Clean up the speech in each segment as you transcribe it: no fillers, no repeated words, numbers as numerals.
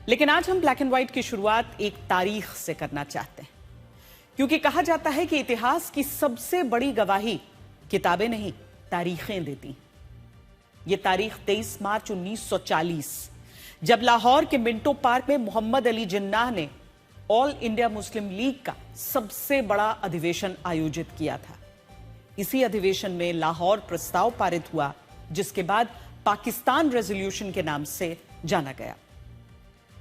लेकिन आज हम ब्लैक एंड व्हाइट की शुरुआत एक तारीख से करना चाहते हैं, क्योंकि कहा जाता है कि इतिहास की सबसे बड़ी गवाही किताबें नहीं, तारीखें देती। यह तारीख 23 मार्च 1940, जब लाहौर के मिंटो पार्क में मोहम्मद अली जिन्नाह ने ऑल इंडिया मुस्लिम लीग का सबसे बड़ा अधिवेशन आयोजित किया था। इसी अधिवेशन में लाहौर प्रस्ताव पारित हुआ, जिसके बाद पाकिस्तान रेजोल्यूशन के नाम से जाना गया।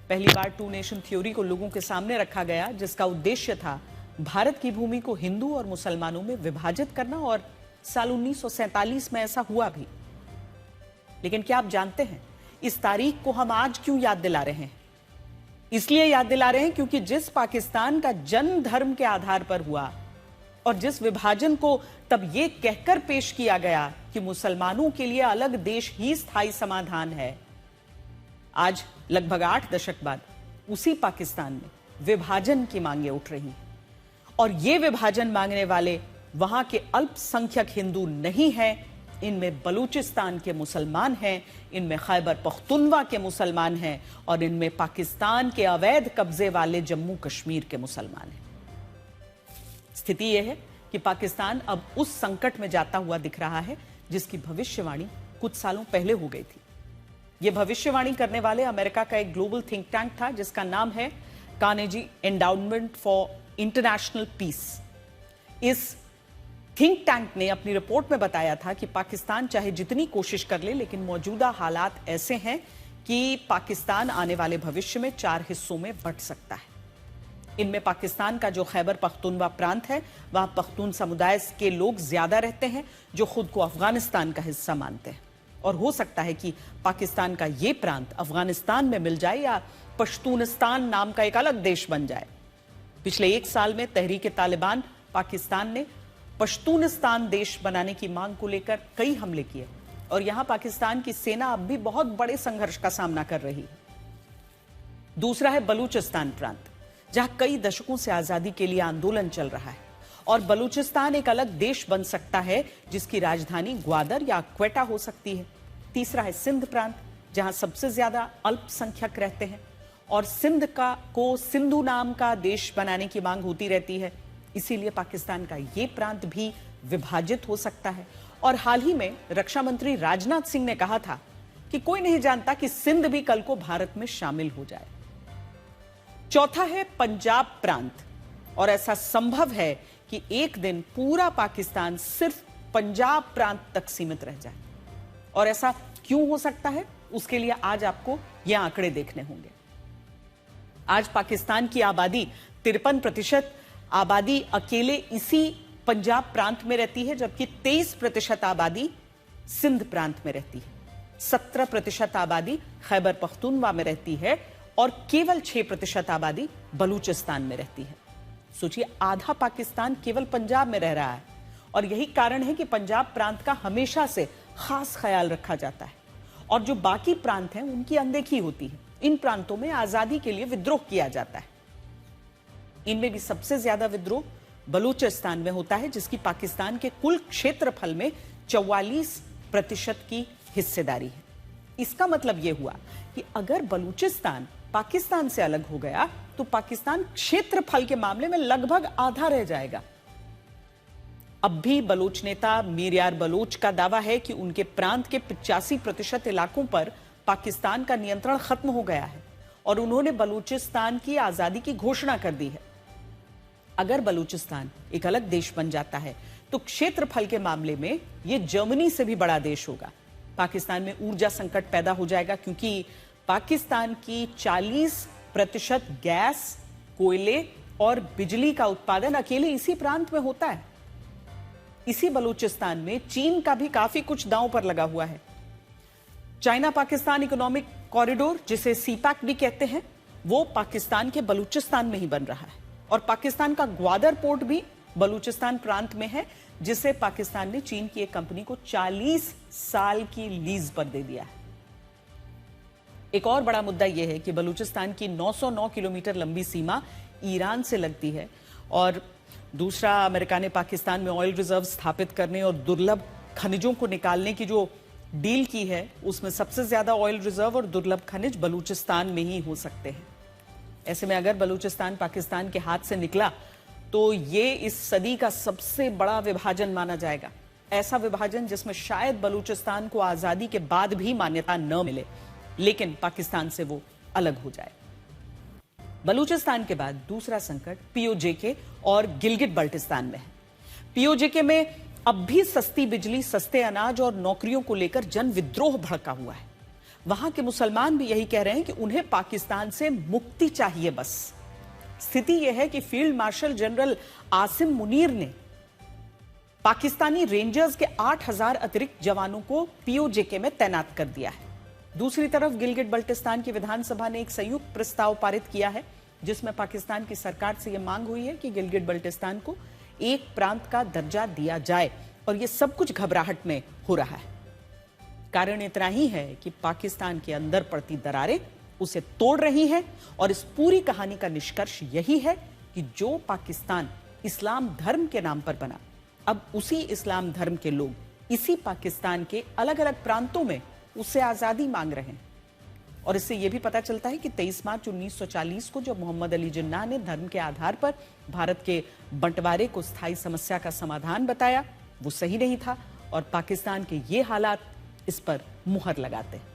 पहली बार टू नेशन थ्योरी को लोगों के सामने रखा गया, जिसका उद्देश्य था भारत की भूमि को हिंदू और मुसलमानों में विभाजित करना, और साल 1947 में ऐसा हुआ भी। लेकिन क्या आप जानते हैं इस तारीख को हम आज क्यों याद दिला रहे हैं? इसलिए याद दिला रहे हैं क्योंकि जिस पाकिस्तान का जन्म धर्म के आधार पर हुआ और जिस विभाजन को तब यह कहकर पेश किया गया कि मुसलमानों के लिए अलग देश ही स्थायी समाधान है, आज लगभग 8 दशक बाद उसी पाकिस्तान में विभाजन की मांगें उठ रही हैं। और ये विभाजन मांगने वाले वहां के अल्पसंख्यक हिंदू नहीं हैं, इनमें बलूचिस्तान के मुसलमान हैं, इनमें खैबर पख्तूनवा के मुसलमान हैं, और इनमें पाकिस्तान के अवैध कब्जे वाले जम्मू कश्मीर के मुसलमान हैं। स्थिति यह है कि पाकिस्तान अब उस संकट में जाता हुआ दिख रहा है जिसकी भविष्यवाणी कुछ सालों पहले हो गई थी। यह भविष्यवाणी करने वाले अमेरिका का एक ग्लोबल थिंक टैंक था, जिसका नाम है Carnegie Endowment for International Peace. इस थिंक टैंक ने अपनी रिपोर्ट में बताया था कि पाकिस्तान चाहे जितनी कोशिश कर ले, लेकिन मौजूदा हालात ऐसे हैं कि पाकिस्तान आने वाले भविष्य में 4 हिस्सों में बंट सकता है। इनमें पाकिस्तान का जो खैबर पख्तूनवा प्रांत है, वहां पख्तून समुदाय के लोग ज्यादा रहते हैं, जो खुद को अफगानिस्तान का हिस्सा मानते हैं। और हो सकता है कि पाकिस्तान का यह प्रांत अफगानिस्तान में मिल जाए या पश्तूनिस्तान नाम का एक अलग देश बन जाए। पिछले 1 साल में तहरीक तालिबान पाकिस्तान ने पश्तूनिस्तान देश बनाने की मांग को लेकर कई हमले किए, और यहां पाकिस्तान की सेना अब भी बहुत बड़े संघर्ष का सामना कर रही है। दूसरा है बलूचिस्तान प्रांत, जहां कई दशकों से आजादी के लिए आंदोलन चल रहा है, और बलूचिस्तान एक अलग देश बन सकता है जिसकी राजधानी ग्वादर या क्वेटा हो सकती है। तीसरा है सिंध प्रांत, जहां सबसे ज्यादा अल्पसंख्यक रहते हैं, और सिंध को सिंधु नाम का देश बनाने की मांग होती रहती है, इसीलिए पाकिस्तान का यह प्रांत भी विभाजित हो सकता है। और हाल ही में रक्षा मंत्री राजनाथ सिंह ने कहा था कि कोई नहीं जानता कि सिंध भी कल को भारत में शामिल हो जाए। चौथा है पंजाब प्रांत, और ऐसा संभव है कि एक दिन पूरा पाकिस्तान सिर्फ पंजाब प्रांत तक सीमित रह जाए। और ऐसा क्यों हो सकता है, उसके लिए आज आपको ये आंकड़े देखने होंगे। आज पाकिस्तान की आबादी 53% आबादी अकेले इसी पंजाब प्रांत में रहती है, जबकि 23% आबादी सिंध प्रांत में रहती है। 17% आबादी खैबर पख्तूनवा में रहती है, और केवल 6% आबादी बलूचिस्तान में रहती है। सोचिए, आधा पाकिस्तान केवल पंजाब में रह रहा है, और यही कारण है कि पंजाब प्रांत का हमेशा से खास ख्याल रखा जाता है, और जो बाकी प्रांत हैं उनकी अनदेखी होती है। इन प्रांतों में आजादी के लिए विद्रोह किया जाता है। इनमें भी सबसे ज्यादा विद्रोह बलूचिस्तान में होता है, जिसकी पाकिस्तान के कुल क्षेत्रफल में 44% की हिस्सेदारी है। इसका मतलब यह हुआ कि अगर बलूचिस्तान पाकिस्तान से अलग हो गया तो पाकिस्तान क्षेत्रफल के मामले में लगभग आधा रह जाएगा। अब भी बलोच नेता मीर यार बलोच का दावा है कि उनके प्रांत के 85% इलाकों पर पाकिस्तान का नियंत्रण खत्म हो गया है, और उन्होंने बलूचिस्तान की आजादी की घोषणा कर दी है। अगर बलूचिस्तान एक अलग देश बन जाता है तो क्षेत्रफल के मामले में यह जर्मनी से भी बड़ा देश होगा। पाकिस्तान में ऊर्जा संकट पैदा हो जाएगा, क्योंकि पाकिस्तान की 40% गैस, कोयले और बिजली का उत्पादन अकेले इसी प्रांत में होता है। इसी बलूचिस्तान में चीन का भी काफी कुछ दांव पर लगा हुआ है। चाइना पाकिस्तान इकोनॉमिक कॉरिडोर, जिसे सीपैक भी कहते हैं, वो पाकिस्तान के बलूचिस्तान में ही बन रहा है, और पाकिस्तान का ग्वादर पोर्ट भी बलूचिस्तान प्रांत में है, जिसे पाकिस्तान ने चीन की एक कंपनी को 40 साल की लीज पर दे दिया है। एक और बड़ा मुद्दा यह है कि बलूचिस्तान की 909 किलोमीटर लंबी सीमा ईरान से लगती है, और दूसरा, अमेरिका ने पाकिस्तान में ऑयल रिजर्व स्थापित करने और दुर्लभ खनिजों को निकालने की जो डील की है उसमें सबसे ज्यादा ऑयल रिजर्व और दुर्लभ खनिज बलूचिस्तान में ही हो सकते हैं। ऐसे में अगर बलूचिस्तान पाकिस्तान के हाथ से निकला तो ये इस सदी का सबसे बड़ा विभाजन माना जाएगा। ऐसा विभाजन जिसमें शायद बलूचिस्तान को आजादी के बाद भी मान्यता न मिले, लेकिन पाकिस्तान से वो अलग हो जाए। बलूचिस्तान के बाद दूसरा संकट पीओजेके और गिलगिट बल्टिस्तान में है। पीओजेके में अब भी सस्ती बिजली, सस्ते अनाज और नौकरियों को लेकर जन विद्रोह भड़का हुआ है। वहां के मुसलमान भी यही कह रहे हैं कि उन्हें पाकिस्तान से मुक्ति चाहिए बस। स्थिति यह है कि field marshal general Asim Munir ने पाकिस्तानी रेंजर्स के 8000 अतिरिक्त जवानों को पीओजेके में तैनात कर दिया है। दूसरी तरफ गिलगिट बल्टिस्तान की विधानसभा ने एक संयुक्त प्रस्ताव पारित किया है जिसमें पाकिस्तान की सरकार से यह मांग हुई है कि गिलगिट बल्टिस्तान को एक प्रांत का दर्जा दिया जाए, और यह सब कुछ घबराहट में हो रहा है। कारण इतना ही है कि पाकिस्तान के अंदर पड़ती दरारें उसे तोड़ रही हैं, और इस पूरी कहानी का निष्कर्ष यही है कि जो पाकिस्तान इस्लाम धर्म के नाम पर बना, अब उसी इस्लाम धर्म के लोग इसी पाकिस्तान के अलग अलग प्रांतों में उससे आजादी मांग रहे हैं। और इससे यह भी पता चलता है कि 23 मार्च 1940 को जब मोहम्मद अली जिन्ना ने धर्म के आधार पर भारत के बंटवारे को स्थायी समस्या का समाधान बताया, वो सही नहीं था, और पाकिस्तान के ये हालात इस पर मुहर लगाते हैं।